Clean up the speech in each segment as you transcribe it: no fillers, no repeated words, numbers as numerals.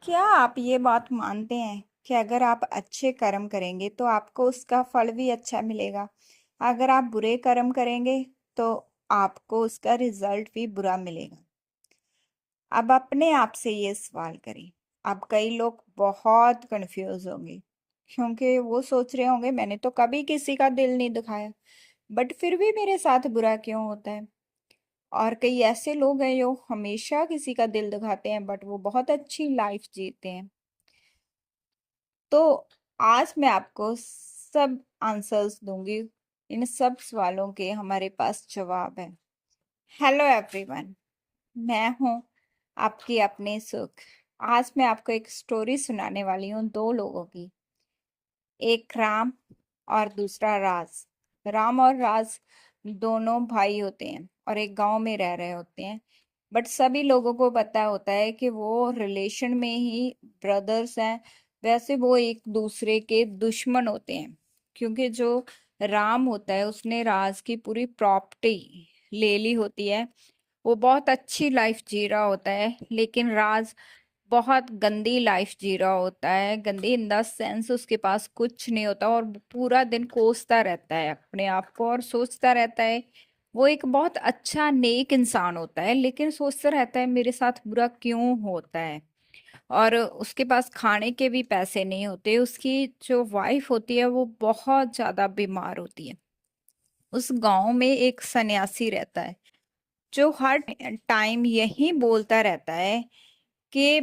क्या आप ये बात मानते हैं कि अगर आप अच्छे कर्म करेंगे तो आपको उसका फल भी अच्छा मिलेगा? अगर आप बुरे कर्म करेंगे तो आपको उसका रिजल्ट भी बुरा मिलेगा। अब अपने आप से ये सवाल करें। अब कई लोग बहुत कंफ्यूज होंगे क्योंकि वो सोच रहे होंगे मैंने तो कभी किसी का दिल नहीं दुखाया, बट फिर भी मेरे साथ बुरा क्यों होता है। और कई ऐसे लोग हैं जो हमेशा किसी का दिल दुखाते हैं बट वो बहुत अच्छी लाइफ जीते हैं। तो आज मैं आपको सब आंसर्स दूंगी। इन सब सवालों के हमारे पास जवाब है। हेलो एवरीवन, मैं हूँ आपकी अपनी सुख। आज मैं आपको एक स्टोरी सुनाने वाली हूँ दो लोगों की। एक राम और दूसरा राज। राम और राज दोनों भाई होते हैं और एक गांव में रह रहे होते हैं। बट सभी लोगों को पता होता है कि वो रिलेशन में ही ब्रदर्स हैं। वैसे वो एक दूसरे के दुश्मन होते हैं, क्योंकि जो राम होता है उसने राज की पूरी प्रॉपर्टी ले ली होती है। वो बहुत अच्छी लाइफ जी रहा होता है, लेकिन राज बहुत गंदी लाइफ जी रहा होता है। गंदी इन द सेंस उसके पास कुछ नहीं होता और पूरा दिन कोसता रहता है अपने आप को और सोचता रहता है वो एक बहुत अच्छा नेक इंसान होता है, लेकिन सोचता रहता है मेरे साथ बुरा क्यों होता है। और उसके पास खाने के भी पैसे नहीं होते। उसकी जो वाइफ होती है वो बहुत ज्यादा बीमार होती है। उस गांव में एक सन्यासी रहता है जो हर टाइम यही बोलता रहता है कि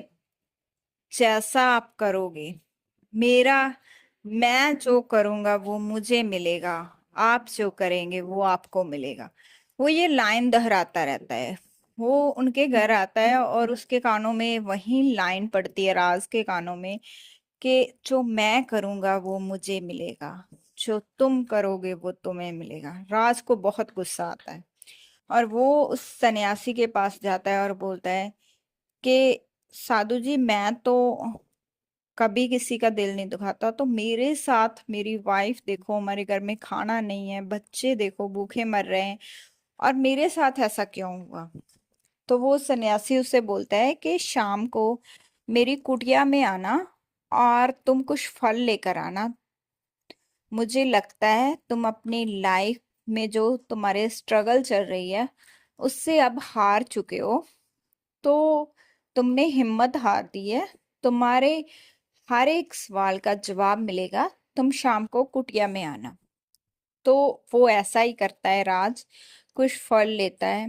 जैसा आप करोगे मेरा, मैं जो करूंगा वो मुझे मिलेगा, आप जो करेंगे वो आपको मिलेगा। वो ये लाइन दोहराता रहता है। वो उनके घर आता है और उसके कानों में वही लाइन पड़ती है, राज के कानों में, कि जो मैं करूंगा वो मुझे मिलेगा, जो तुम करोगे वो तुम्हें मिलेगा। राज को बहुत गुस्सा आता है और वो उस सन्यासी के पास जाता है और बोलता है कि साधु जी, मैं तो कभी किसी का दिल नहीं दुखाता, तो मेरे साथ मेरी वाइफ देखो, हमारे घर में खाना नहीं है, बच्चे देखो भूखे मर रहे हैं, और मेरे साथ ऐसा क्यों हुआ। तो वो सन्यासी उससे बोलता है कि शाम को मेरी कुटिया में आना और तुम कुछ फल लेकर आना। मुझे लगता है तुम अपनी लाइफ में जो तुम्हारे स्ट्रगल चल रही है उससे अब हार चुके हो। तो तुमने हिम्मत हार दी है। तुम्हारे हर एक सवाल का जवाब मिलेगा, तुम शाम को कुटिया में आना। तो वो ऐसा ही करता है। राज कुछ फल लेता है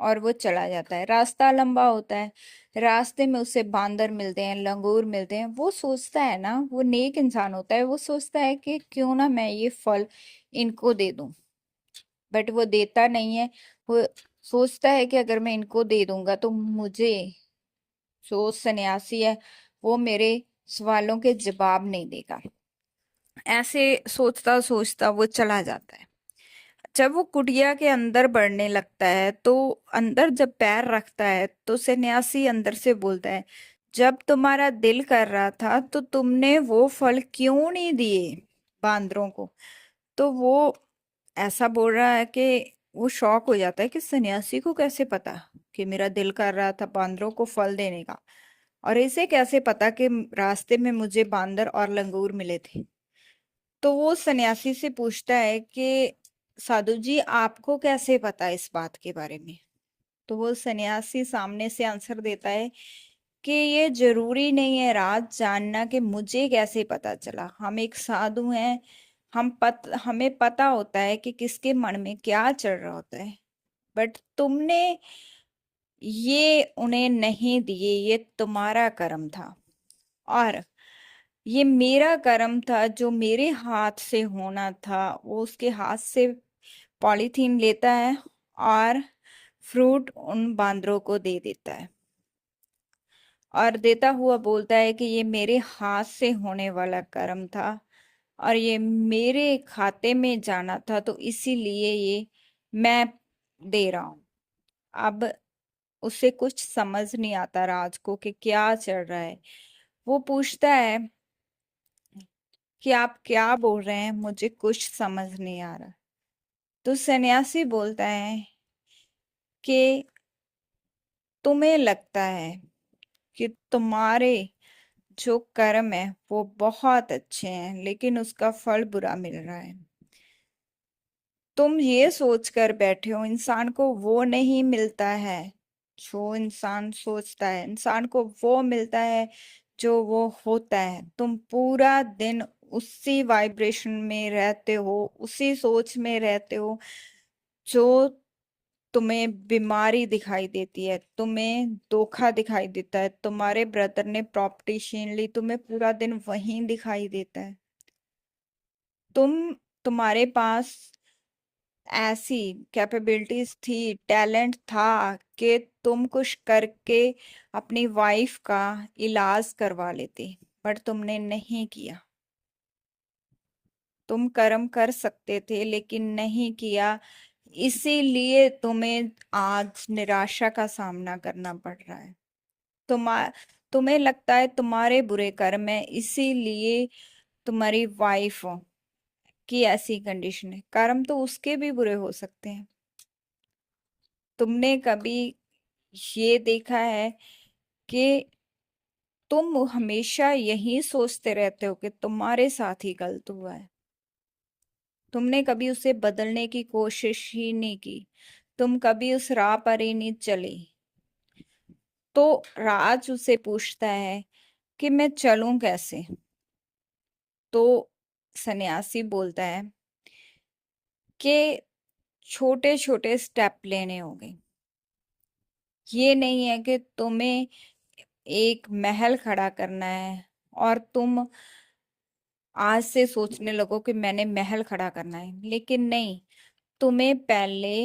और वो चला जाता है। रास्ता लंबा होता है। रास्ते में उसे बांदर मिलते हैं, लंगूर मिलते हैं। वो सोचता है ना, वो नेक इंसान होता है, वो सोचता है कि क्यों ना मैं ये फल इनको दे दूं। बट वो देता नहीं है। वो सोचता है कि अगर मैं इनको दे दूंगा तो मुझे, जो सन्यासी है, वो मेरे सवालों के जवाब नहीं देगा। ऐसे सोचता सोचता वो चला जाता है। जब वो कुटिया के अंदर बढ़ने लगता है तो अंदर जब पैर रखता है तो सन्यासी अंदर से बोलता है, जब तुम्हारा दिल कर रहा था तो तुमने वो फल क्यों नहीं दिए बांदरों को। तो वो ऐसा बोल रहा है कि वो शॉक हो जाता है कि सन्यासी को कैसे पता कि मेरा दिल कर रहा था बांदरों को फल देने का, और इसे कैसे पता कि रास्ते में मुझे बांदर और लंगूर मिले थे। तो वो सन्यासी से पूछता है कि साधु जी, आपको कैसे पता इस बात के बारे में। तो वो सन्यासी सामने से आंसर देता है कि ये जरूरी नहीं है राज जानना कि मुझे कैसे पता चला। हम एक साधु हैं, हमें पता होता है कि किसके मन में क्या चल रहा होता है। बट तुमने ये उन्हें नहीं दिए, ये तुम्हारा कर्म था। और ये मेरा कर्म था, जो मेरे हाथ से होना था वो उसके हाथ से पॉलीथीन लेता है और फ्रूट उन बांदरों को दे देता है, और देता हुआ बोलता है कि ये मेरे हाथ से होने वाला कर्म था और ये मेरे खाते में जाना था, तो इसीलिए ये मैं दे रहा हूं। अब उसे कुछ समझ नहीं आता राज को कि क्या चल रहा है। वो पूछता है कि आप क्या बोल रहे हैं, मुझे कुछ समझ नहीं आ रहा। तो सन्यासी बोलता है कि तुम्हें लगता है कि तुम्हारे जो कर्म है वो बहुत अच्छे हैं, लेकिन उसका फल बुरा मिल रहा है। तुम ये सोच कर बैठे हो इंसान को वो नहीं मिलता है जो इंसान सोचता है, इंसान को वो मिलता है जो वो होता है। तुम पूरा दिन उसी वाइब्रेशन में रहते हो, उसी सोच में रहते हो। जो तुम्हें बीमारी दिखाई देती है, तुम्हें धोखा दिखाई देता है, तुम्हारे ब्रदर ने प्रॉपर्टी छीन ली, तुम्हें पूरा दिन वहीं दिखाई देता है। तुम तुम्हारे पास ऐसी कैपेबिलिटीज थी, टैलेंट था कि तुम कुछ करके अपनी वाइफ का इलाज करवा लेते, बट तुमने नहीं किया। तुम कर्म कर सकते थे लेकिन नहीं किया, इसीलिए तुम्हें आज निराशा का सामना करना पड़ रहा है। तुम तुम्हें लगता है तुम्हारे बुरे कर्म है, इसीलिए तुम्हारी वाइफ की ऐसी कंडीशन है। कर्म तो उसके भी बुरे हो सकते हैं। तुमने कभी ये देखा है कि तुम हमेशा यही सोचते रहते हो कि तुम्हारे साथ ही गलत हुआ है। तुमने कभी उसे बदलने की कोशिश ही नहीं की, तुम कभी उस राह पर ही नहीं चले। तो राज उसे पूछता है कि मैं चलूं कैसे। तो सन्यासी बोलता है कि छोटे छोटे स्टेप लेने होंगे। ये नहीं है कि तुम्हें एक महल खड़ा करना है और तुम आज से सोचने लगो कि मैंने महल खड़ा करना है, लेकिन नहीं। तुम्हें पहले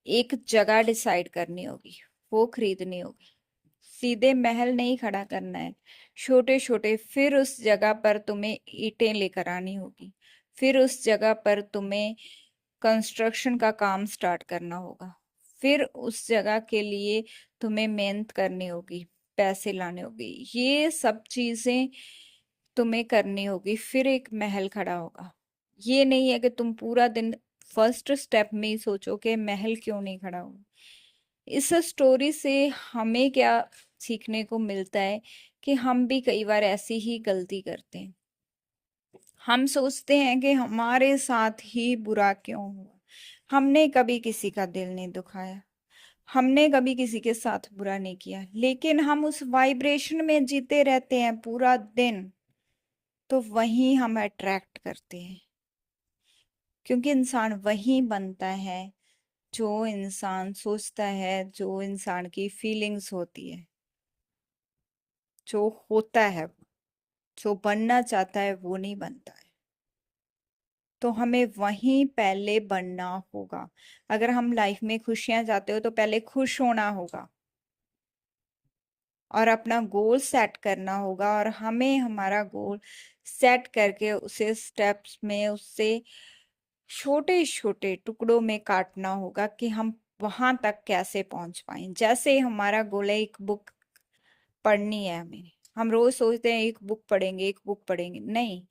एक जगह डिसाइड करनी होगी, वो खरीदनी होगी। सीधे महल नहीं खड़ा करना है, छोटे छोटे। फिर उस जगह पर तुम्हें ईंटें लेकर आनी होगी, फिर उस जगह पर तुम्हें कंस्ट्रक्शन का काम स्टार्ट करना होगा। फिर उस जगह के लिए तुम्हें मेहनत करनी होगी, पैसे लाने होंगे, ये सब चीजें तुम्हें करनी होगी, फिर एक महल खड़ा होगा। ये नहीं है कि तुम पूरा दिन फर्स्ट स्टेप में ही सोचो कि महल क्यों नहीं खड़ा होगा। इस स्टोरी से हमें क्या सीखने को मिलता है कि हम भी कई बार ऐसी ही गलती करते हैं। हम सोचते हैं कि हमारे साथ ही बुरा क्यों हुआ। हमने कभी किसी का दिल नहीं दुखाया, हमने कभी किसी के साथ बुरा नहीं किया, लेकिन हम उस वाइब्रेशन में जीते रहते हैं पूरा दिन। तो वही हम अट्रैक्ट करते हैं, क्योंकि इंसान वही बनता है जो इंसान सोचता है, जो इंसान की फीलिंग्स होती है, जो होता है। जो बनना चाहता है वो नहीं बनता है। तो हमें वहीं पहले बनना होगा। अगर हम लाइफ में खुशियां चाहते हो तो पहले खुश होना होगा और अपना गोल सेट करना होगा, और हमें हमारा गोल सेट करके उसे स्टेप्स में, उससे छोटे छोटे टुकड़ों में काटना होगा कि हम वहां तक कैसे पहुंच पाए। जैसे हमारा गोल है एक बुक पढ़नी है हमें, हम रोज सोचते हैं एक बुक पढ़ेंगे, एक बुक पढ़ेंगे, नहीं।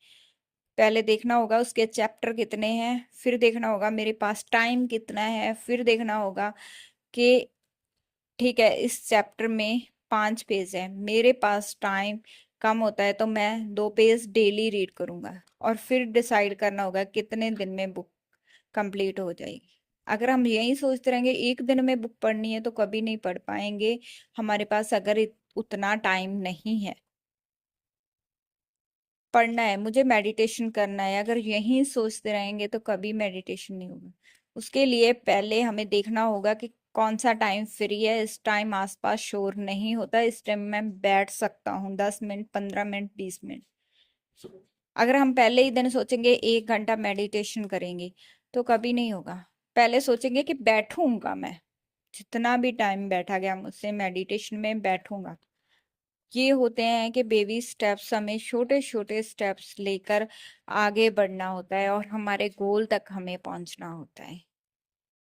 पहले देखना होगा उसके चैप्टर कितने हैं, फिर देखना होगा मेरे पास टाइम कितना है, फिर देखना होगा कि ठीक है इस चैप्टर में 5 पेज है, मेरे पास टाइम कम होता है तो मैं 2 पेज डेली रीड करूंगा, और फिर डिसाइड करना होगा कितने दिन में बुक कंप्लीट हो जाएगी। अगर हम यही सोचते रहेंगे एक दिन में बुक पढ़नी है तो कभी नहीं पढ़ पाएंगे। हमारे पास अगर उतना टाइम नहीं है। पढ़ना है, मुझे मेडिटेशन करना है, अगर यही सोचते रहेंगे तो कभी मेडिटेशन नहीं होगा। उसके लिए पहले हमें देखना होगा कि कौन सा टाइम फ्री है, इस टाइम आसपास शोर नहीं होता, इस टाइम मैं बैठ सकता हूँ 10 मिनट, 15 मिनट, 20 मिनट। अगर हम पहले ही दिन सोचेंगे 1 घंटा मेडिटेशन करेंगे तो कभी नहीं होगा। पहले सोचेंगे कि बैठूंगा मैं, जितना भी टाइम बैठा गया मुझसे मेडिटेशन में बैठूंगा। ये होते हैं कि बेबी स्टेप्स, हमें छोटे छोटे स्टेप्स लेकर आगे बढ़ना होता है और हमारे गोल तक हमें पहुंचना होता है।